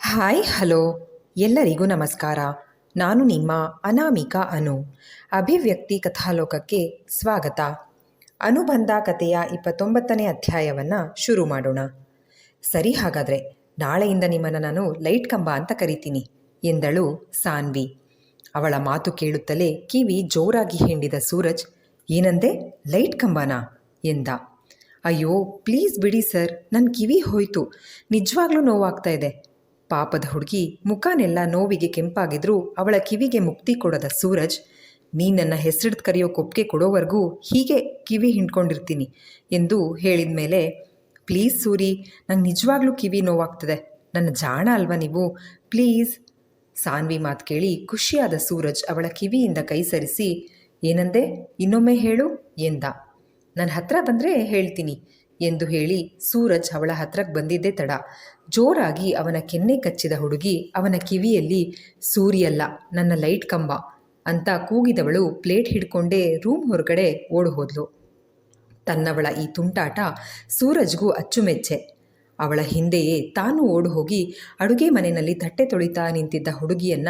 Hi hello ಎಲ್ಲರಿಗೂ ನಮಸ್ಕಾರ. ನಾನು ನಿಮ್ಮ ಅನಾಮಿಕಾ ಅನು. ಅಭಿವ್ಯಕ್ತಿ ಕಥಾಲೋಕಕ್ಕೆ ಸ್ವಾಗತ. ಅನುಬಂಧ ಕಥೆಯ 29ನೇ ಅಧ್ಯಾಯವನ್ನು ಶುರು ಮಾಡೋಣ. ಸರಿ, ಹಾಗಾದರೆ ನಾಳೆಯಿಂದ ನಿಮ್ಮನ್ನು ನಾನು ಲೈಟ್ ಕಂಬ ಅಂತ ಕರಿತೀನಿ ಎಂದಳು ಸಾನ್ವಿ. ಅವಳ ಮಾತು ಕೇಳುತ್ತಲೇ ಕಿವಿ ಜೋರಾಗಿ ಹಿಂಡಿದ ಸೂರಜ್, ಏನಂದೆ, ಲೈಟ್ ಕಂಬನಾ ಎಂದ. ಅಯ್ಯೋ ಪ್ಲೀಸ್ ಬಿಡಿ ಸರ್, ನನ್ನ ಕಿವಿ ಹೋಯಿತು, ನಿಜವಾಗ್ಲೂ ನೋವಾಗ್ತಾ ಇದೆ. ಪಾಪದ ಹುಡುಗಿ ಮುಖನೆಲ್ಲ ನೋವಿಗೆ ಕೆಂಪಾಗಿದ್ರೂ ಅವಳ ಕಿವಿಗೆ ಮುಕ್ತಿ ಕೊಡದ ಸೂರಜ್, ನೀ ನನ್ನ ಹೆಸರಿಡ್ದು ಕರೆಯೋಕೆ ಒಪ್ಪಿಗೆ ಕೊಡೋವರೆಗೂ ಹೀಗೆ ಕಿವಿ ಹಿಂಡ್ಕೊಂಡಿರ್ತೀನಿ ಎಂದು ಹೇಳಿದ ಮೇಲೆ, ಪ್ಲೀಸ್ ಸೂರಿ, ನಂಗೆ ನಿಜವಾಗ್ಲೂ ಕಿವಿ ನೋವಾಗ್ತದೆ, ನನ್ನ ಜಾಣ ಅಲ್ವಾ ನೀವು, ಪ್ಲೀಸ್. ಸಾನ್ವಿ ಮಾತು ಕೇಳಿ ಖುಷಿಯಾದ ಸೂರಜ್ ಅವಳ ಕಿವಿಯಿಂದ ಕೈ ಸರಿಸಿ, ಏನಂದೆ, ಇನ್ನೊಮ್ಮೆ ಹೇಳು ಎಂದ. ನನ್ನ ಹತ್ರ ಬಂದರೆ ಹೇಳ್ತೀನಿ ಎಂದು ಹೇಳಿ ಸೂರಜ್ ಅವಳ ಹತ್ರಕ್ಕೆ ಬಂದಿದ್ದೇ ತಡ ಜೋರಾಗಿ ಅವನ ಕೆನ್ನೆ ಕಚ್ಚಿದ ಹುಡುಗಿ ಅವನ ಕಿವಿಯಲ್ಲಿ, ಸೂರಿಯಲ್ಲ ನನ್ನ ಲೈಟ್ ಕಂಬ ಅಂತ ಕೂಗಿದವಳು ಪ್ಲೇಟ್ ಹಿಡ್ಕೊಂಡೇ ರೂಮ್ ಹೊರಗಡೆ ಓಡು ಹೋದ್ಲು. ತನ್ನವಳ ಈ ತುಂಟಾಟ ಸೂರಜ್ಗೂ ಅಚ್ಚುಮೆಚ್ಚೆ. ಅವಳ ಹಿಂದೆಯೇ ತಾನು ಓಡು ಹೋಗಿ ಅಡುಗೆ ಮನೆಯಲ್ಲಿ ತಟ್ಟೆ ತೊಳಿತಾ ನಿಂತಿದ್ದ ಹುಡುಗಿಯನ್ನ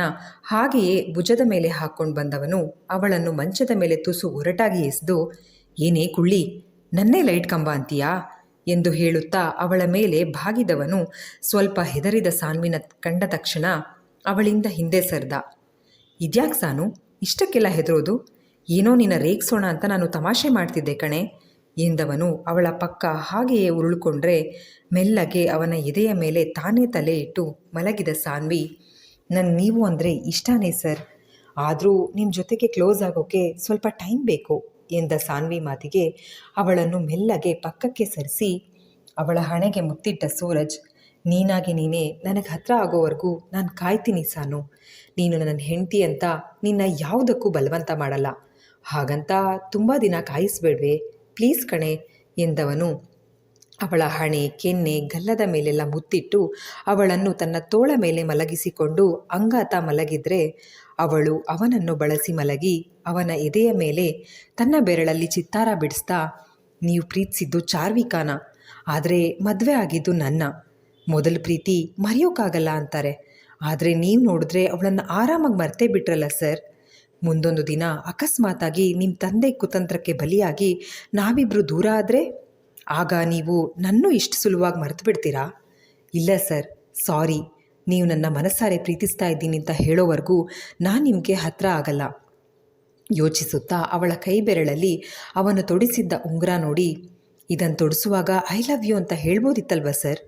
ಹಾಗೆಯೇ ಭುಜದ ಮೇಲೆ ಹಾಕ್ಕೊಂಡು ಬಂದವನು ಅವಳನ್ನು ಮಂಚದ ಮೇಲೆ ತುಸು ಒರಟಾಗಿ ಎಸೆದು, ಏನೇ ಕುಳ್ಳಿ, ನನ್ನೇ ಲೈಟ್ ಕಂಬ ಅಂತೀಯಾ ಎಂದು ಹೇಳುತ್ತಾ ಅವಳ ಮೇಲೆ ಬಾಗಿದವನು ಸ್ವಲ್ಪ ಹೆದರಿದ ಸಾನ್ವಿನ ಕಂಡ ತಕ್ಷಣ ಅವಳಿಂದ ಹಿಂದೆ ಸರಿದ. ಇದ್ಯಾಕೆ ಸಾನು, ಇಷ್ಟಕ್ಕೆಲ್ಲ ಹೆದರೋದು? ಏನೋ ನಿನ್ನ ರೇಗ್ಸೋಣ ಅಂತ ನಾನು ತಮಾಷೆ ಮಾಡ್ತಿದ್ದೆ ಕಣೆ ಎಂದವನು ಅವಳ ಪಕ್ಕ ಹಾಗೆಯೇ ಉರುಳ್ಕೊಂಡ್ರೆ ಮೆಲ್ಲಗೆ ಅವನ ಎದೆಯ ಮೇಲೆ ತಾನೇ ತಲೆ ಇಟ್ಟು ಮಲಗಿದ ಸಾನ್ವಿ, ನೀವು ಅಂದರೆ ಇಷ್ಟನೇ ಸರ್, ಆದರೂ ನಿಮ್ಮ ಜೊತೆಗೆ ಕ್ಲೋಸ್ ಆಗೋಕ್ಕೆ ಸ್ವಲ್ಪ ಟೈಮ್ ಬೇಕು ಎಂದ ಸಾನ್ವಿ ಮಾತಿಗೆ ಅವಳನ್ನು ಮೆಲ್ಲಗೆ ಪಕ್ಕಕ್ಕೆ ಸರಿಸಿ ಅವಳ ಹಣೆಗೆ ಮುತ್ತಿಟ್ಟ ಸೂರಜ್, ನೀನಾಗಿ ನೀನೇ ನನಗೆ ಹತ್ರ ಆಗೋವರೆಗೂ ನಾನು ಕಾಯ್ತೀನಿ ಸಾನು, ನೀನು ನನ್ನ ಹೆಂಡತಿ ಅಂತ ನಿನ್ನ ಯಾವುದಕ್ಕೂ ಬಲವಂತ ಮಾಡಲ್ಲ, ಹಾಗಂತ ತುಂಬ ದಿನ ಕಾಯಿಸ್ಬೇಡ್ವೆ ಪ್ಲೀಸ್ ಕಣೆ ಎಂದವನು ಅವಳ ಹಣೆ, ಕೆನ್ನೆ, ಗಲ್ಲದ ಮೇಲೆಲ್ಲ ಮುತ್ತಿಟ್ಟು ಅವಳನ್ನು ತನ್ನ ತೋಳ ಮೇಲೆ ಮಲಗಿಸಿಕೊಂಡು ಅಂಗಾತ ಮಲಗಿದ್ರೆ ಅವಳು ಅವನನ್ನು ಬಳಸಿ ಮಲಗಿ ಅವನ ಎದೆಯ ಮೇಲೆ ತನ್ನ ಬೆರಳಲ್ಲಿ ಚಿತ್ತಾರ ಬಿಡಿಸ್ತಾ, ನೀವು ಪ್ರೀತಿಸಿದ್ದು ಚಾರ್ವಿಕಾನ, ಆದರೆ ಮದುವೆ ಆಗಿದ್ದು ನನ್ನ. ಮೊದಲು ಪ್ರೀತಿ ಮರೆಯೋಕ್ಕಾಗಲ್ಲ ಅಂತಾರೆ, ಆದರೆ ನೀವು ನೋಡಿದ್ರೆ ಅವಳನ್ನು ಆರಾಮಾಗಿ ಮರ್ತೇ ಬಿಟ್ರಲ್ಲ ಸರ್. ಮುಂದೊಂದು ದಿನ ಅಕಸ್ಮಾತಾಗಿ ನಿಮ್ಮ ತಂದೆ ಕುತಂತ್ರಕ್ಕೆ ಬಲಿಯಾಗಿ ನಾವಿಬ್ಬರು ದೂರ ಆದರೆ ಆಗ ನೀವು ನನ್ನೂ ಇಷ್ಟು ಸುಲಭವಾಗಿ ಮರೆತು ಬಿಡ್ತೀರಾ? ಇಲ್ಲ ಸರ್, ಸಾರಿ, ನೀವು ನನ್ನ ಮನಸ್ಸಾರೆ ಪ್ರೀತಿಸ್ತಾ ಇದ್ದೀನಿ ಅಂತ ಹೇಳೋವರೆಗೂ ನಾನು ನಿಮಗೆ ಹತ್ರ ಆಗಲ್ಲ. ಯೋಚಿಸುತ್ತಾ ಅವಳ ಕೈ ಬೆರಳಲ್ಲಿ ಅವನು ತೊಡಿಸಿದ್ದ ಉಂಗುರ ನೋಡಿ, ಇದನ್ನು ತೊಡಿಸುವಾಗ ಐ ಲವ್ ಯು ಅಂತ ಹೇಳ್ಬೋದಿತ್ತಲ್ವ ಸರ್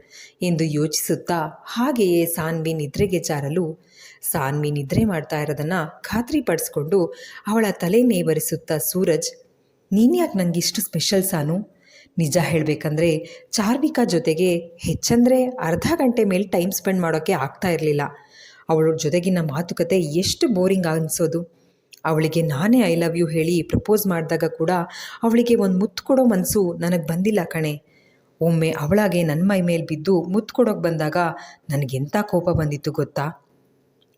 ಎಂದು ಯೋಚಿಸುತ್ತಾ ಹಾಗೆಯೇ ಸಾನ್ವಿ ನಿದ್ರೆಗೆ ಜಾರಲು ಸಾನ್ವಿ ನಿದ್ರೆ ಮಾಡ್ತಾ ಇರೋದನ್ನು ಖಾತ್ರಿಪಡಿಸ್ಕೊಂಡು ಅವಳ ತಲೆ ನೇವರಿಸುತ್ತಾ ಸೂರಜ್, ನೀನ್ಯಾಕೆ ನನಗಿಷ್ಟು ಸ್ಪೆಷಲ್ ಸಾನು? ನಿಜ ಹೇಳಬೇಕಂದ್ರೆ ಚಾರ್ವಿಕಾ ಜೊತೆಗೆ ಹೆಚ್ಚಂದರೆ ಅರ್ಧ ಗಂಟೆ ಮೇಲೆ ಟೈಮ್ ಸ್ಪೆಂಡ್ ಮಾಡೋಕ್ಕೆ ಆಗ್ತಾ ಇರಲಿಲ್ಲ. ಅವಳ ಜೊತೆಗಿನ ಮಾತುಕತೆ ಎಷ್ಟು ಬೋರಿಂಗ್ ಅನಿಸೋದು. ಅವಳಿಗೆ ನಾನೇ ಐ ಲವ್ ಯು ಹೇಳಿ ಪ್ರಪೋಸ್ ಮಾಡಿದಾಗ ಕೂಡ ಅವಳಿಗೆ ಒಂದು ಮುತ್ತು ಕೊಡೋ ಮನಸ್ಸು ನನಗೆ ಬಂದಿಲ್ಲ ಕಣೆ. ಒಮ್ಮೆ ಅವಳಾಗೆ ನನ್ನ ಮೈ ಮೇಲೆ ಬಿದ್ದು ಮುತ್ತು ಕೊಡೋಕೆ ಬಂದಾಗ ನನಗೆಂಥ ಕೋಪ ಬಂದಿತ್ತು ಗೊತ್ತಾ?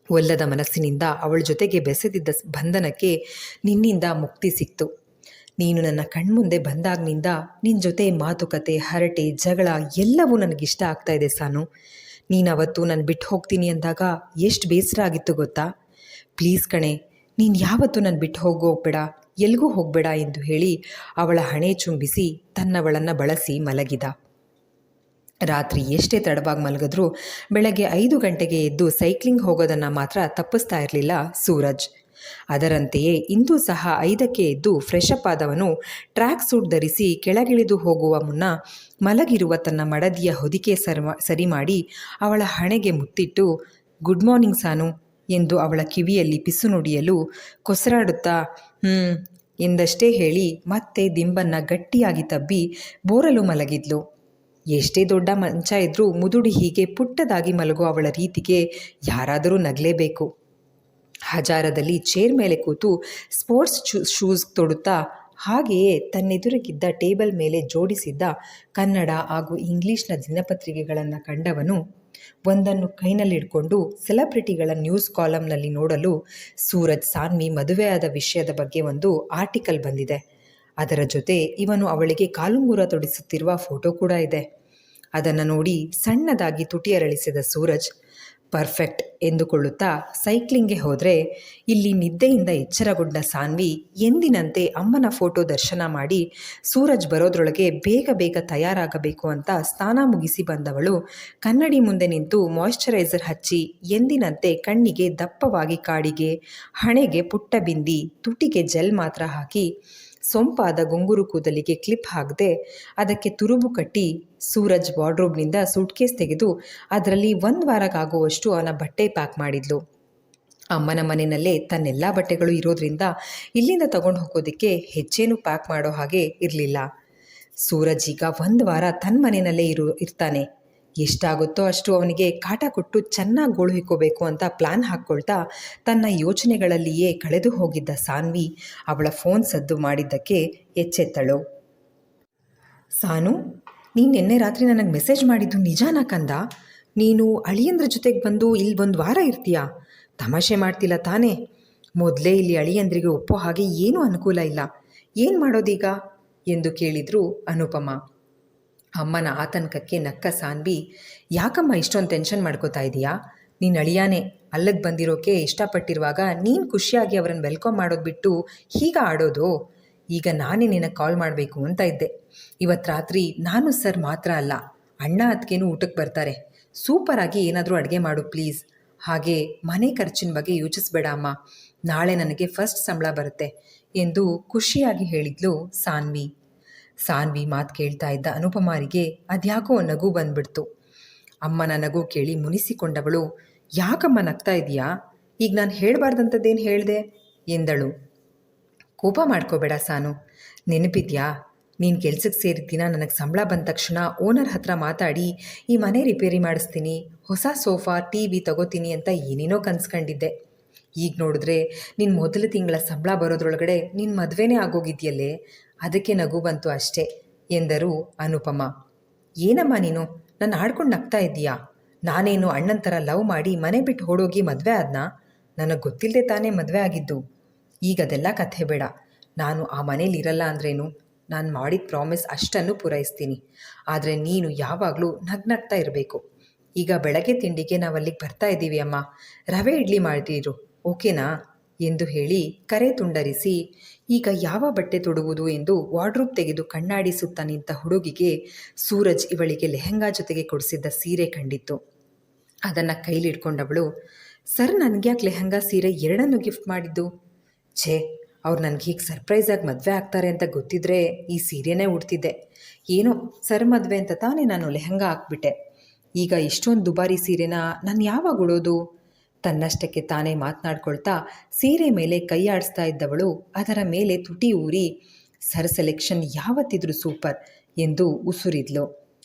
ಒಲ್ಲದ ಮನಸ್ಸಿನಿಂದ ಅವಳ ಜೊತೆಗೆ ಬೆಸೆದಿದ್ದ ಬಂಧನಕ್ಕೆ ನಿನ್ನಿಂದ ಮುಕ್ತಿ ಸಿಕ್ತು. ನೀನು ನನ್ನ ಕಣ್ಮುಂದೆ ಬಂದಾಗಿನಿಂದ ನಿನ್ನ ಜೊತೆ ಮಾತುಕತೆ, ಹರಟೆ, ಜಗಳ ಎಲ್ಲವೂ ನನಗಿಷ್ಟ ಆಗ್ತಾ ಇದೆ ಸಾನು. ನೀನವತ್ತು ನಾನು ಬಿಟ್ಟು ಹೋಗ್ತೀನಿ ಅಂದಾಗ ಎಷ್ಟು ಬೇಸರ ಆಗಿತ್ತು ಗೊತ್ತಾ? ಪ್ಲೀಸ್ ಕಣೆ, ನೀನು ಯಾವತ್ತೂ ನಾನು ಬಿಟ್ಟು ಹೋಗಬೇಡ, ಎಲ್ಗೂ ಹೋಗಬೇಡ ಎಂದು ಹೇಳಿ ಅವಳ ಹಣೆ ಚುಂಬಿಸಿ ತನ್ನವಳನ್ನು ಬಳಸಿ ಮಲಗಿದ. ರಾತ್ರಿ ಎಷ್ಟೇ ತಡವಾಗಿ ಮಲಗಿದ್ರೂ ಬೆಳಗ್ಗೆ 5 ಗಂಟೆಗೆ ಎದ್ದು ಸೈಕ್ಲಿಂಗ್ ಹೋಗೋದನ್ನು ಮಾತ್ರ ತಪ್ಪಿಸ್ತಾ ಇರಲಿಲ್ಲ ಸೂರಜ್. ಅದರಂತೆಯೇ ಇಂದು ಸಹ 5ಕ್ಕೆ ಎದ್ದು ಫ್ರೆಶಪ್ ಆದವನು ಟ್ರ್ಯಾಕ್ ಸೂಟ್ ಧರಿಸಿ ಕೆಳಗಿಳಿದು ಹೋಗುವ ಮುನ್ನ ಮಲಗಿರುವ ತನ್ನ ಮಡದಿಯ ಹೊದಿಕೆ ಸರಿ ಮಾಡಿ ಅವಳ ಹಣೆಗೆ ಮುತ್ತಿಟ್ಟು, ಗುಡ್ ಮಾರ್ನಿಂಗ್ ಸಾನು ಎಂದು ಅವಳ ಕಿವಿಯಲ್ಲಿ ಪಿಸು ನುಡಿಯಲು ಕೊಸರಾಡುತ್ತಾ ಎಂದಷ್ಟೇ ಹೇಳಿ ಮತ್ತೆ ದಿಂಬನ್ನು ಗಟ್ಟಿಯಾಗಿ ತಬ್ಬಿ ಬೋರಲು ಮಲಗಿದ್ಲು. ಎಷ್ಟೇ ದೊಡ್ಡ ಮಂಚ ಇದ್ರೂ ಮುದುಡಿ ಹೀಗೆ ಪುಟ್ಟದಾಗಿ ಮಲಗೋ ಅವಳ ರೀತಿಗೆ ಯಾರಾದರೂ ನಗಲೇಬೇಕು. ಹಜಾರದಲ್ಲಿ ಚೇರ್ ಮೇಲೆ ಕೂತು ಸ್ಪೋರ್ಟ್ಸ್ ಶೂಸ್ ತೊಡುತ್ತಾ ಹಾಗೆಯೇ ತನ್ನೆದುರಿಗಿದ್ದ ಟೇಬಲ್ ಮೇಲೆ ಜೋಡಿಸಿದ್ದ ಕನ್ನಡ ಹಾಗೂ ಇಂಗ್ಲೀಷ್ನ ದಿನಪತ್ರಿಕೆಗಳನ್ನು ಕಂಡವನು ಒಂದನ್ನು ಕೈನಲ್ಲಿಡ್ಕೊಂಡು ಸೆಲೆಬ್ರಿಟಿಗಳ ನ್ಯೂಸ್ ಕಾಲಮ್ನಲ್ಲಿ ನೋಡಲು ಸೂರಜ್ ಸಾನ್ವಿ ಮದುವೆಯಾದ ವಿಷಯದ ಬಗ್ಗೆ ಒಂದು ಆರ್ಟಿಕಲ್ ಬಂದಿದೆ. ಅದರ ಜೊತೆ ಇವನು ಅವಳಿಗೆ ಕಾಲುಂಗುರ ತೊಡಿಸುತ್ತಿರುವ ಫೋಟೋ ಕೂಡ ಇದೆ. ಅದನ್ನು ನೋಡಿ ಸಣ್ಣದಾಗಿ ತುಟಿ ಅರಳಿಸಿದ ಸೂರಜ್, ಪರ್ಫೆಕ್ಟ್ ಎಂದುಕೊಳ್ಳುತ್ತಾ ಸೈಕ್ಲಿಂಗ್ಗೆ ಹೋದರೆ ಇಲ್ಲಿ ನಿದ್ದೆಯಿಂದ ಎಚ್ಚರಗೊಂಡ ಸಾನ್ವಿ ಎಂದಿನಂತೆ ಅಮ್ಮನ ಫೋಟೋ ದರ್ಶನ ಮಾಡಿ ಸೂರಜ್ ಬರೋದ್ರೊಳಗೆ ಬೇಗ ಬೇಗ ತಯಾರಾಗಬೇಕು ಅಂತ ಸ್ನಾನ ಮುಗಿಸಿ ಬಂದವಳು ಕನ್ನಡಿ ಮುಂದೆ ನಿಂತು ಮಾಯ್ಶ್ಚರೈಸರ್ ಹಚ್ಚಿ ಎಂದಿನಂತೆ ಕಣ್ಣಿಗೆ ದಪ್ಪವಾಗಿ ಕಾಡಿಗೆ, ಹಣೆಗೆ ಪುಟ್ಟ ಬಿಂದಿ, ತುಟಿಗೆ ಜೆಲ್ ಮಾತ್ರ ಹಾಕಿ ಸೊಂಪಾದ ಗುಂಗುರು ಕೂದಲಿಗೆ ಕ್ಲಿಪ್ ಹಾಕದೆ ಅದಕ್ಕೆ ತುರುಬು ಕಟ್ಟಿ ಸೂರಜ್ ವಾರ್ಡ್ರೋಬ್ನಿಂದ ಸೂಟ್ಕೇಸ್ ತೆಗೆದು ಅದರಲ್ಲಿ 1 ವಾರಕ್ಕಾಗುವಷ್ಟು ಅವನ ಬಟ್ಟೆ ಪ್ಯಾಕ್ ಮಾಡಿದ್ಲು. ಅಮ್ಮನ ಮನೆಯಲ್ಲೇ ತನ್ನೆಲ್ಲ ಬಟ್ಟೆಗಳು ಇರೋದ್ರಿಂದ ಇಲ್ಲಿಂದ ತಗೊಂಡು ಹೋಗೋದಕ್ಕೆ ಹೆಚ್ಚೇನು ಪ್ಯಾಕ್ ಮಾಡೋ ಹಾಗೆ ಇರಲಿಲ್ಲ. ಸೂರಜ್ ಈಗ 1 ವಾರ ತನ್ನ ಮನೆಯಲ್ಲೇ ಇರ್ತಾನೆ. ಎಷ್ಟಾಗುತ್ತೋ ಅಷ್ಟು ಅವನಿಗೆ ಕಾಟ ಕೊಟ್ಟು ಚೆನ್ನಾಗಿ ಗೋಳು ಹಿಕ್ಕೋಬೇಕು ಅಂತ ಪ್ಲ್ಯಾನ್ ಹಾಕ್ಕೊಳ್ತಾ ತನ್ನ ಯೋಚನೆಗಳಲ್ಲಿಯೇ ಕಳೆದು ಹೋಗಿದ್ದ ಸಾನ್ವಿ ಅವಳ ಫೋನ್ ಸದ್ದು ಮಾಡಿದ್ದಕ್ಕೆ ಎಚ್ಚೆತ್ತಳು. ಸಾನು, ನೀನು ನಿನ್ನೆ ರಾತ್ರಿ ನನಗೆ ಮೆಸೇಜ್ ಮಾಡಿದ್ದು ನಿಜಾನಾ ಕಂದ? ನೀನು ಅಳಿಯಂದ್ರ ಜೊತೆಗೆ ಬಂದು ಇಲ್ಲಿ 1 ವಾರ ಇರ್ತೀಯಾ? ತಮಾಷೆ ಮಾಡ್ತಿಲ್ಲ ತಾನೇ? ಮೊದಲೇ ಇಲ್ಲಿ ಅಳಿಯಂದ್ರಿಗೆ ಒಪ್ಪೋ ಹಾಗೆ ಏನೂ ಅನುಕೂಲ ಇಲ್ಲ. ಏನು ಮಾಡೋದೀಗ ಎಂದು ಕೇಳಿದ್ರು ಅನುಪಮ. ಅಮ್ಮನ ಆತಂಕಕ್ಕೆ ನಕ್ಕ ಸಾನ್ವಿ, ಯಾಕಮ್ಮ ಇಷ್ಟೊಂದು ಟೆನ್ಷನ್ ಮಾಡ್ಕೋತಾ ಇದೀಯಾ? ನೀನು ಅಳಿಯಾನೆ ಅಲ್ಲಿಗೆ ಬಂದಿರೋಕೆ ಇಷ್ಟಪಟ್ಟಿರುವಾಗ ನೀನು ಖುಷಿಯಾಗಿ ಅವರನ್ನು ವೆಲ್ಕಮ್ ಮಾಡೋದು ಬಿಟ್ಟು ಹೀಗ ಆಡೋದು? ಈಗ ನಾನೇ ನಿನಗೆ ಕಾಲ್ ಮಾಡಬೇಕು ಅಂತ ಇದ್ದೆ. ಇವತ್ತು ರಾತ್ರಿ ನಾನು ಸರ್ ಮಾತ್ರ ಅಲ್ಲ, ಅಣ್ಣ ಅತ್ತಿಗೆನೂ ಊಟಕ್ಕೆ ಬರ್ತಾರೆ. ಸೂಪರಾಗಿ ಏನಾದರೂ ಅಡುಗೆ ಮಾಡು ಪ್ಲೀಸ್. ಹಾಗೆ ಮನೆ ಖರ್ಚಿನ ಬಗ್ಗೆ ಯೋಚಿಸ್ಬೇಡ ಅಮ್ಮ, ನಾಳೆ ನನಗೆ ಫಸ್ಟ್ ಸಂಬಳ ಬರುತ್ತೆ ಎಂದು ಖುಷಿಯಾಗಿ ಹೇಳಿದ್ಲು ಸಾನ್ವಿ. ಸಾನ್ವಿ ಮಾತು ಕೇಳ್ತಾ ಇದ್ದ ಅನುಪಮಾರಿಗೆ ಅದ್ಯಾಕೋ ನಗು ಬಂದ್ಬಿಡ್ತು. ಅಮ್ಮನ ನಗು ಕೇಳಿ ಮುನಿಸಿಕೊಂಡವಳು, ಯಾಕಮ್ಮ ನಗ್ತಾ ಇದೀಯಾ? ಈಗ ನಾನು ಹೇಳಬಾರ್ದಂಥದ್ದೇನು ಹೇಳಿದೆ ಎಂದಳು. ಕೋಪ ಮಾಡ್ಕೋಬೇಡ ಸಾನು, ನೆನಪಿದ್ಯಾ ನೀನು ಕೆಲ್ಸಕ್ಕೆ ಸೇರಿದ ದಿನ ನನಗೆ ಸಂಬಳ ಬಂದ ತಕ್ಷಣ ಓನರ್ ಹತ್ರ ಮಾತಾಡಿ ಈ ಮನೆ ರಿಪೇರಿ ಮಾಡಿಸ್ತೀನಿ, ಹೊಸ ಸೋಫಾ TV ತಗೋತೀನಿ ಅಂತ ಏನೇನೋ ಕನ್ಸ್ಕೊಂಡಿದ್ದೆ. ಈಗ ನೋಡಿದ್ರೆ ನಿನ್ನ ಮೊದಲ ತಿಂಗಳ ಸಂಬಳ ಬರೋದ್ರೊಳಗಡೆ ನಿನ್ನ ಮದುವೆನೇ ಆಗೋಗಿದೆಯಲ್ಲೇ, ಅದಕ್ಕೆ ನಗು ಬಂತು ಅಷ್ಟೇ ಎಂದರು ಅನುಪಮ. ಏನಮ್ಮ ನೀನು ನನ್ನ ಆಡ್ಕೊಂಡು ನಗ್ತಾ ಇದ್ದೀಯಾ? ನಾನೇನು ಅಣ್ಣನ ಥರ ಲವ್ ಮಾಡಿ ಮನೆ ಬಿಟ್ಟು ಓಡೋಗಿ ಮದುವೆ ಆದ್ನಾ? ನನಗೆ ಗೊತ್ತಿಲ್ಲದೆ ತಾನೇ ಮದುವೆ ಆಗಿದ್ದು. ಈಗ ಅದೆಲ್ಲ ಕಥೆ ಬೇಡ. ನಾನು ಆ ಮನೇಲಿ ಇರಲ್ಲ ಅಂದ್ರೇನು, ನಾನು ಮಾಡಿದ ಪ್ರಾಮಿಸ್ ಅಷ್ಟನ್ನು ಪೂರೈಸ್ತೀನಿ. ಆದರೆ ನೀನು ಯಾವಾಗಲೂ ನಗ್ನಗ್ತಾ ಇರಬೇಕು. ಈಗ ಬೆಳಗ್ಗೆ ತಿಂಡಿಗೆ ನಾವು ಅಲ್ಲಿಗೆ ಬರ್ತಾ ಇದ್ದೀವಿ ಅಮ್ಮ, ರವೆ ಇಡ್ಲಿ ಮಾಡಿರು ಓಕೆನಾ ಎಂದು ಹೇಳಿ ಕರೆ ತುಂಡರಿಸಿ ಈಗ ಯಾವ ಬಟ್ಟೆ ತೊಡುವುದು ಎಂದು ವಾರ್ಡ್ರೋಬ್ ತೆಗೆದು ಕಣ್ಣಾಡಿ ಸುತ್ತ ನಿಂತ ಹುಡುಗಿಗೆ ಸೂರಜ್ ಇವಳಿಗೆ ಲೆಹಂಗಾ ಜೊತೆಗೆ ಕೊಡಿಸಿದ್ದ ಸೀರೆ ಕಂಡಿತ್ತು. ಅದನ್ನು ಕೈಲಿಡ್ಕೊಂಡವಳು, ಸರ್ ನನಗ್ಯಾಕೆ ಲೆಹಂಗಾ ಸೀರೆ ಎರಡನ್ನೂ ಗಿಫ್ಟ್ ಮಾಡಿದ್ದು? ಛೇ, ಅವ್ರು ನನಗೆ ಹೀಗೆ ಸರ್ಪ್ರೈಸಾಗಿ ಮದುವೆ ಆಗ್ತಾರೆ ಅಂತ ಗೊತ್ತಿದ್ರೆ ಈ ಸೀರೆನೇ ಉಡ್ತಿದ್ದೆ. ಏನೋ ಸರ್ ಮದುವೆ ಅಂತ ತಾನೇ ನಾನು ಲೆಹಂಗಾ ಹಾಕ್ಬಿಟ್ಟೆ. ಈಗ ಇಷ್ಟೊಂದು ದುಬಾರಿ ಸೀರೆನ ನಾನು ಯಾವಾಗ ಉಡೋದು? ತನ್ನಷ್ಟಕ್ಕೆ ತಾನೇ ಮಾತನಾಡ್ಕೊಳ್ತಾ ಸೀರೆ ಮೇಲೆ ಕೈ ಆಡಿಸ್ತಾ ಇದ್ದವಳು ಅದರ ಮೇಲೆ ತುಟಿ ಊರಿ, ಸರ್ ಸೆಲೆಕ್ಷನ್ ಯಾವತ್ತಿದ್ರೂ ಸೂಪರ್ ಎಂದು ಉಸುರಿದ್ಲು.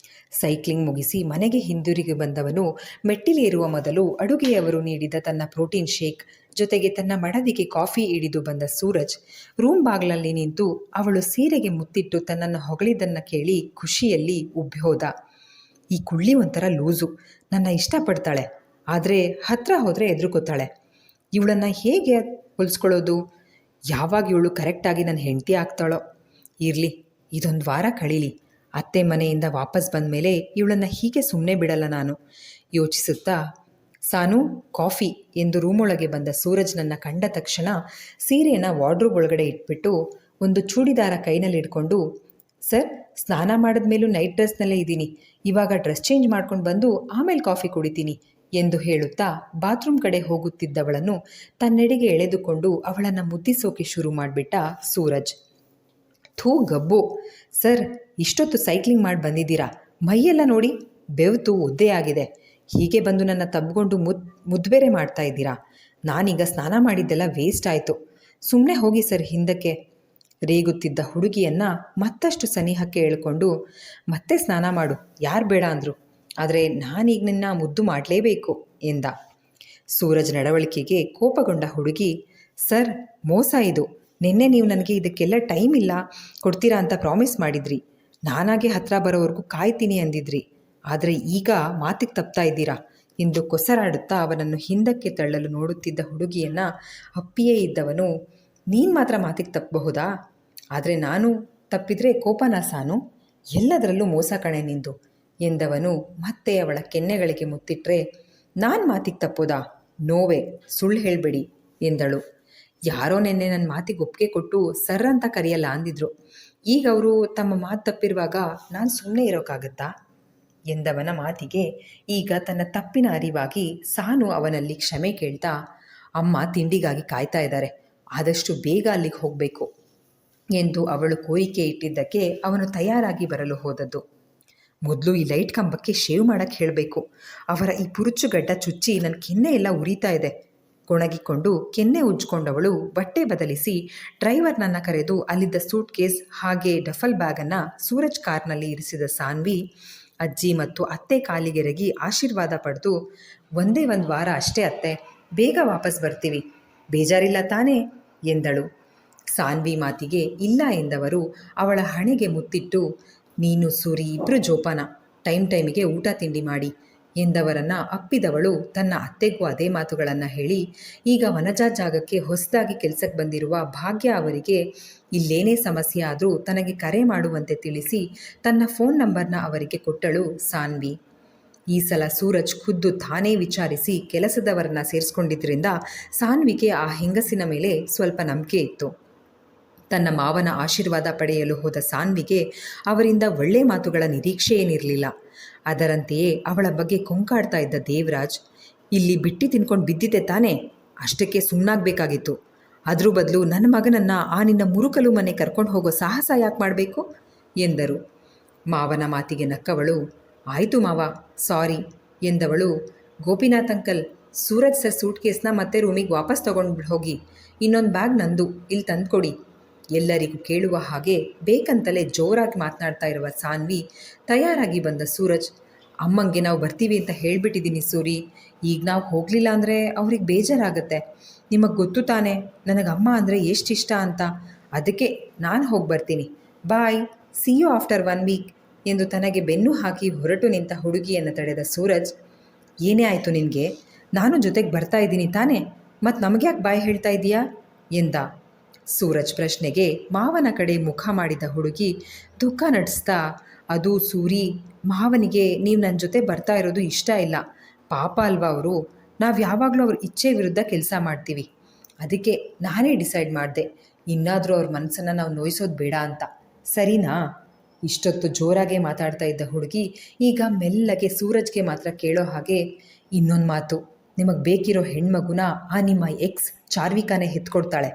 ಸೈಕ್ಲಿಂಗ್ ಮುಗಿಸಿ ಮನೆಗೆ ಹಿಂದಿರುಗಿ ಬಂದವನು ಮೆಟ್ಟಿಲೇರುವ ಮೊದಲು ಅಡುಗೆಯವರು ನೀಡಿದ ತನ್ನ ಪ್ರೋಟೀನ್ ಶೇಕ್ ಜೊತೆಗೆ ತನ್ನ ಮಡದಿಗೆ ಕಾಫಿ ಹಿಡಿದು ಬಂದ ಸೂರಜ್ ರೂಮ್ ಬಾಗಿಲಲ್ಲಿ ನಿಂತು ಅವಳು ಸೀರೆಗೆ ಮುತ್ತಿಟ್ಟು ತನ್ನನ್ನು ಹೊಗಳಿದ್ದನ್ನು ಕೇಳಿ ಖುಷಿಯಲ್ಲಿ ಉಬ್ಬಿಹೋದ. ಈ ಕುಳ್ಳಿ ಒಂಥರ ಲೂಸು, ನನ್ನ ಇಷ್ಟಪಡ್ತಾಳೆ, ಆದರೆ ಹತ್ರ ಹೋದರೆ ಎದುರುಕೋತಾಳೆ. ಇವಳನ್ನು ಹೇಗೆ ಹೊಲಿಸ್ಕೊಳ್ಳೋದು? ಯಾವಾಗ ಇವಳು ಕರೆಕ್ಟಾಗಿ ನನ್ನ ಹೆಂಡತಿ ಆಗ್ತಾಳೋ? ಇರಲಿ, ಇದೊಂದು ವಾರ ಕಳೀಲಿ. ಅತ್ತೆ ಮನೆಯಿಂದ ವಾಪಸ್ ಬಂದ ಮೇಲೆ ಇವಳನ್ನು ಹೀಗೆ ಸುಮ್ಮನೆ ಬಿಡಲ್ಲ ನಾನು ಯೋಚಿಸುತ್ತಾ, ಸಾನು ಕಾಫಿ ಎಂದು ರೂಮೊಳಗೆ ಬಂದ ಸೂರಜ್ನನ್ನು ಕಂಡ ತಕ್ಷಣ ಸೀರೆಯನ್ನು ವಾರ್ಡ್ರೋಬ್ ಒಳಗಡೆ ಇಟ್ಬಿಟ್ಟು ಒಂದು ಚೂಡಿದಾರ ಕೈನಲ್ಲಿ ಇಟ್ಕೊಂಡು, ಸರ್ ಸ್ನಾನ ಮಾಡಿದ ಮೇಲೂ ನೈಟ್ ಡ್ರೆಸ್ನಲ್ಲೇ ಇದ್ದೀನಿ, ಇವಾಗ ಡ್ರೆಸ್ ಚೇಂಜ್ ಮಾಡ್ಕೊಂಡು ಬಂದು ಆಮೇಲೆ ಕಾಫಿ ಕುಡಿತೀನಿ ಎಂದು ಹೇಳುತ್ತಾ ಬಾತ್ರೂಮ್ ಕಡೆ ಹೋಗುತ್ತಿದ್ದವಳನ್ನು ತನ್ನೆಡೆಗೆ ಎಳೆದುಕೊಂಡು ಅವಳನ್ನು ಮುದ್ದಿಸೋಕೆ ಶುರು ಮಾಡಿಬಿಟ್ಟ ಸೂರಜ್. ಥೂ ಗಬ್ಬು, ಸರ್ ಇಷ್ಟೊತ್ತು ಸೈಕ್ಲಿಂಗ್ ಮಾಡಿ ಬಂದಿದ್ದೀರಾ, ಮೈಯೆಲ್ಲ ನೋಡಿ ಬೆವ್ತು ಒದ್ದೆಯಾಗಿದೆ, ಹೀಗೆ ಬಂದು ನನ್ನ ತಬ್ಕೊಂಡು ಮುದ್ಬೇರೆ ಮಾಡ್ತಾ ಇದ್ದೀರಾ? ನಾನೀಗ ಸ್ನಾನ ಮಾಡಿದ್ದೆಲ್ಲ ವೇಸ್ಟ್ ಆಯಿತು, ಸುಮ್ಮನೆ ಹೋಗಿ ಸರ್ ಹಿಂದಕ್ಕೆ. ರೇಗುತ್ತಿದ್ದ ಹುಡುಗಿಯನ್ನು ಮತ್ತಷ್ಟು ಸನಿಹಕ್ಕೆ ಎಳ್ಕೊಂಡು, ಮತ್ತೆ ಸ್ನಾನ ಮಾಡು, ಯಾರು ಬೇಡ ಅಂದರು, ಆದರೆ ನಾನೀಗ ನಿನ್ನ ಮುದ್ದು ಮಾಡಲೇಬೇಕು ಎಂದ. ಸೂರಜ್ ನಡವಳಿಕೆಗೆ ಕೋಪಗೊಂಡ ಹುಡುಗಿ, ಸರ್ ಮೋಸ ಇದು, ನಿನ್ನೆ ನೀವು ನನಗೆ ಇದಕ್ಕೆಲ್ಲ ಟೈಮ್ ಇಲ್ಲ ಕೊಡ್ತೀರಾ ಅಂತ ಪ್ರಾಮಿಸ್ ಮಾಡಿದ್ರಿ, ನಾನಾಗೆ ಹತ್ರ ಬರೋವರೆಗೂ ಕಾಯ್ತೀನಿ ಅಂದಿದ್ರಿ, ಆದರೆ ಈಗ ಮಾತಿಗೆ ತಪ್ತಾ ಇದ್ದೀರಾ ಎಂದು ಕೊಸರಾಡುತ್ತಾ ಅವನನ್ನು ಹಿಂದಕ್ಕೆ ತಳ್ಳಲು ನೋಡುತ್ತಿದ್ದ ಹುಡುಗಿಯನ್ನು ಅಪ್ಪಿಯೇ ಇದ್ದವನು, ನೀನು ಮಾತ್ರ ಮಾತಿಗೆ ತಪ್ಪಬಹುದಾ? ಆದರೆ ನಾನು ತಪ್ಪಿದರೆ ಕೋಪನಾ ಸಾನು? ಎಲ್ಲದರಲ್ಲೂ ಮೋಸ ಕಣೆ ನಿಂದು ಎಂದವನು ಮತ್ತೆ ಅವಳ ಕೆನ್ನೆಗಳಿಗೆ ಮುತ್ತಿಟ್ರೆ, ನಾನು ಮಾತಿಗೆ ತಪ್ಪೋದಾ? ನೋವೇ, ಸುಳ್ಳು ಹೇಳಬೇಡಿ ಎಂದಳು. ಯಾರೋ ನೆನ್ನೆ ನನ್ನ ಮಾತಿಗೆ ಒಪ್ಪಿಗೆ ಕೊಟ್ಟು ಸರ್ ಅಂತ ಕರೆಯಲ್ಲ ಅಂದಿದ್ರು. ಈಗ ಅವರು ತಮ್ಮ ಮಾತು ತಪ್ಪಿರುವಾಗ ನಾನು ಸುಮ್ಮನೆ ಇರೋಕ್ಕಾಗತ್ತಾ ಎಂದವನ ಮಾತಿಗೆ ಈಗ ತನ್ನ ತಪ್ಪಿನ ಅರಿವಾಗಿ ಸಾನು ಅವನಲ್ಲಿ ಕ್ಷಮೆ ಕೇಳ್ತಾ, ಅಮ್ಮ ತಿಂಡಿಗಾಗಿ ಕಾಯ್ತಾ ಇದ್ದಾರೆ, ಆದಷ್ಟು ಬೇಗ ಅಲ್ಲಿಗೆ ಹೋಗಬೇಕು ಎಂದು ಅವಳು ಕೋರಿಕೆ ಇಟ್ಟಿದ್ದಕ್ಕೆ ಅವನು ತಯಾರಾಗಿ ಬರಲು ಹೋದದ್ದು. ಮೊದಲು ಈ ಲೈಟ್ ಕಂಬಕ್ಕೆ ಶೇವ್ ಮಾಡೋಕ್ಕೆ ಹೇಳಬೇಕು. ಅವರ ಈ ಪುರುಚು ಗಡ್ಡ ಚುಚ್ಚಿ ನನ್ನ ಕೆನ್ನೆ ಎಲ್ಲ ಉರಿತಾ ಇದೆ. ಗೊಣಗಿಕೊಂಡು ಕೆನ್ನೆ ಉಜ್ಜಿಕೊಂಡವಳು ಬಟ್ಟೆ ಬದಲಿಸಿ ಡ್ರೈವರ್ನನ್ನು ಕರೆದು ಅಲ್ಲಿದ್ದ ಸೂಟ್ ಕೇಸ್ ಹಾಗೆ ಡಫಲ್ ಬ್ಯಾಗನ್ನು ಸೂರಜ್ ಕಾರ್ನಲ್ಲಿ ಇರಿಸಿದ ಸಾನ್ವಿ ಅಜ್ಜಿ ಮತ್ತು ಅತ್ತೆ ಕಾಲಿಗೆರಗಿ ಆಶೀರ್ವಾದ ಪಡೆದು, ಒಂದೇ ಒಂದು ವಾರ ಅಷ್ಟೇ ಅತ್ತೆ, ಬೇಗ ವಾಪಸ್ ಬರ್ತೀವಿ, ಬೇಜಾರಿಲ್ಲ ತಾನೇ ಎಂದಳು. ಸಾನ್ವಿ ಮಾತಿಗೆ ಇಲ್ಲ ಎಂದವರು ಅವಳ ಹಣೆಗೆ ಮುತ್ತಿಟ್ಟು, ನೀನು ಸೂರಿ ಇಬ್ಬರು ಜೋಪಾನ, ಟೈಮಿಗೆ ಊಟ ತಿಂಡಿ ಮಾಡಿ ಎಂದವರನ್ನು ಅಪ್ಪಿದವಳು ತನ್ನ ಅತ್ತೆಗೂ ಅದೇ ಮಾತುಗಳನ್ನು ಹೇಳಿ ಈಗ ವನಜಾ ಜಾಗಕ್ಕೆ ಹೊಸದಾಗಿ ಕೆಲಸಕ್ಕೆ ಬಂದಿರುವ ಭಾಗ್ಯ ಅವರಿಗೆ ಇಲ್ಲೇನೇ ಸಮಸ್ಯೆ ಆದರೂ ತನಗೆ ಕರೆ ಮಾಡುವಂತೆ ತಿಳಿಸಿ ತನ್ನ ಫೋನ್ ನಂಬರ್ನ ಅವರಿಗೆ ಕೊಟ್ಟಳು ಸಾನ್ವಿ. ಈ ಸಲ ಸೂರಜ್ ಖುದ್ದು ತಾನೇ ವಿಚಾರಿಸಿ ಕೆಲಸದವರನ್ನ ಸೇರಿಸ್ಕೊಂಡಿದ್ದರಿಂದ ಸಾನ್ವಿಗೆ ಆ ಹೆಂಗಸಿನ ಮೇಲೆ ಸ್ವಲ್ಪ ನಂಬಿಕೆ ಇತ್ತು. ತನ್ನ ಮಾವನ ಆಶೀರ್ವಾದ ಪಡೆಯಲು ಹೋದ ಸಾನ್ವಿಗೆ ಅವರಿಂದ ಒಳ್ಳೆ ಮಾತುಗಳ ನಿರೀಕ್ಷೆ ಏನಿರಲಿಲ್ಲ. ಅದರಂತೆಯೇ ಅವಳ ಬಗ್ಗೆ ಕೊಂಕಾಡ್ತಾ ಇದ್ದ ದೇವರಾಜ್, ಇಲ್ಲಿ ಬಿಟ್ಟು ತಿನ್ಕೊಂಡು ಬಿದ್ದಿದ್ದೆ ತಾನೇ, ಅಷ್ಟಕ್ಕೆ ಸುಮ್ಮನಾಗಬೇಕಾಗಿತ್ತು. ಅದ್ರ ಬದಲು ನನ್ನ ಮಗನನ್ನು ಆ ನಿನ್ನ ಮುರುಕಲು ಮನೆ ಕರ್ಕೊಂಡು ಹೋಗೋ ಸಾಹಸ ಯಾಕೆ ಮಾಡಬೇಕು ಎಂದರು. ಮಾವನ ಮಾತಿಗೆ ನಕ್ಕವಳು, ಆಯಿತು ಮಾವ, ಸಾರಿ ಎಂದವಳು. ಗೋಪಿನಾಥ್ ಅಂಕಲ್, ಸೂರಜ್ ಸರ್ ಸೂಟ್ ಕೇಸ್ನ ಮತ್ತೆ ರೂಮಿಗೆ ವಾಪಸ್ ತೊಗೊಂಡು ಹೋಗಿ, ಇನ್ನೊಂದು ಬ್ಯಾಗ್ ನಂದು ಇಲ್ಲಿ ತಂದುಕೊಡಿ. ಎಲ್ಲರಿಗೂ ಕೇಳುವ ಹಾಗೆ ಬೇಕಂತಲೇ ಜೋರಾಗಿ ಮಾತನಾಡ್ತಾ ಇರುವ ಸಾನ್ವಿ ತಯಾರಾಗಿ ಬಂದ ಸೂರಜ್, ಅಮ್ಮಂಗೆ ನಾವು ಬರ್ತೀವಿ ಅಂತ ಹೇಳಿಬಿಟ್ಟಿದ್ದೀನಿ ಸೂರಿ, ಈಗ ನಾವು ಹೋಗಲಿಲ್ಲ ಅಂದರೆ ಅವ್ರಿಗೆ ಬೇಜಾರಾಗುತ್ತೆ. ನಿಮಗೆ ಗೊತ್ತು ತಾನೇ ನನಗೆ ಅಮ್ಮ ಅಂದರೆ ಎಷ್ಟು ಇಷ್ಟ ಅಂತ, ಅದಕ್ಕೆ ನಾನು ಹೋಗಿ ಬರ್ತೀನಿ, ಬಾಯ್, ಸಿ ಯು ಆಫ್ಟರ್ 1 ವೀಕ್ ಎಂದು ತನಗೆ ಬೆನ್ನು ಹಾಕಿ ಹೊರಟು ನಿಂತ ಹುಡುಗಿಯನ್ನು ತಡೆದ ಸೂರಜ್, ಏನೇ ಆಯಿತು ನಿನಗೆ, ನಾನು ಜೊತೆಗೆ ಬರ್ತಾ ಇದ್ದೀನಿ ತಾನೇ, ಮತ್ತು ನಮಗ್ಯಾಕೆ ಬಾಯ್ ಹೇಳ್ತಾ ಇದೀಯಾ ಎಂದ. ಸೂರಜ್ ಪ್ರಶ್ನೆಗೆ ಮಾವನ ಕಡೆ ಮುಖ ಮಾಡಿದ ಹುಡುಗಿ ದುಃಖ ನಟಿಸ್ತಾ, ಅದು ಸೂರಿ, ಮಾವನಿಗೆ ನೀವು ನನ್ನ ಜೊತೆ ಬರ್ತಾ ಇರೋದು ಇಷ್ಟ ಇಲ್ಲ, ಪಾಪ ಅಲ್ವಾ ಅವರು, ನಾವು ಯಾವಾಗಲೂ ಅವ್ರ ಇಚ್ಛೆ ವಿರುದ್ಧ ಕೆಲಸ ಮಾಡ್ತೀವಿ, ಅದಕ್ಕೆ ನಾನೇ ಡಿಸೈಡ್ ಮಾಡಿದೆ, ಇನ್ನಾದರೂ ಅವ್ರ ಮನಸ್ಸನ್ನು ನಾವು ನೋಯಿಸೋದು ಬೇಡ ಅಂತ, ಸರಿನಾ? ಇಷ್ಟೊತ್ತು ಜೋರಾಗೆ ಮಾತಾಡ್ತಾ ಇದ್ದ ಹುಡುಗಿ ಈಗ ಮೆಲ್ಲಗೆ ಸೂರಜ್ಗೆ ಮಾತ್ರ ಕೇಳೋ ಹಾಗೆ, ಇನ್ನೊಂದು ಮಾತು, ನಿಮಗೆ ಬೇಕಿರೋ ಹೆಣ್ಮಗುನ ಆ ನಿಮ್ಮ ಎಕ್ಸ್ ಚಾರ್ವಿಕಾನೇ ಹೆತ್ಕೊಡ್ತಾಳೆ.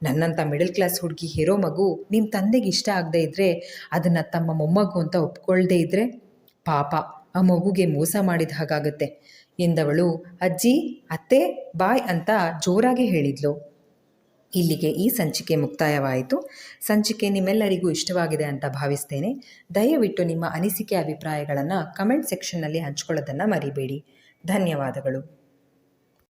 ನನ್ನಂಥ ಮಿಡಲ್ ಕ್ಲಾಸ್ ಹುಡುಗಿ ಹೆರೋ ಮಗು ನಿಮ್ಮ ತಂದೆಗೆ ಇಷ್ಟ ಆಗದೆ ಇದ್ದರೆ ಅದನ್ನು ತಮ್ಮ ಮೊಮ್ಮಗು ಅಂತ ಒಪ್ಕೊಳ್ಳದೆ ಇದ್ದರೆ ಪಾಪ ಆ ಮಗುಗೆ ಮೋಸ ಮಾಡಿದ ಹಾಗಾಗುತ್ತೆ ಎಂದವಳು ಅಜ್ಜಿ, ಅತ್ತೆ, ಬಾಯ್ ಅಂತ ಜೋರಾಗಿ ಹೇಳಿದ್ಲು. ಇಲ್ಲಿಗೆ ಈ ಸಂಚಿಕೆ ಮುಕ್ತಾಯವಾಯಿತು. ಸಂಚಿಕೆ ನಿಮ್ಮೆಲ್ಲರಿಗೂ ಇಷ್ಟವಾಗಿದೆ ಅಂತ ಭಾವಿಸ್ತೇನೆ. ದಯವಿಟ್ಟು ನಿಮ್ಮ ಅನಿಸಿಕೆ ಅಭಿಪ್ರಾಯಗಳನ್ನು ಕಮೆಂಟ್ ಸೆಕ್ಷನ್ನಲ್ಲಿ ಹಂಚ್ಕೊಳ್ಳೋದನ್ನು ಮರಿಬೇಡಿ. ಧನ್ಯವಾದಗಳು.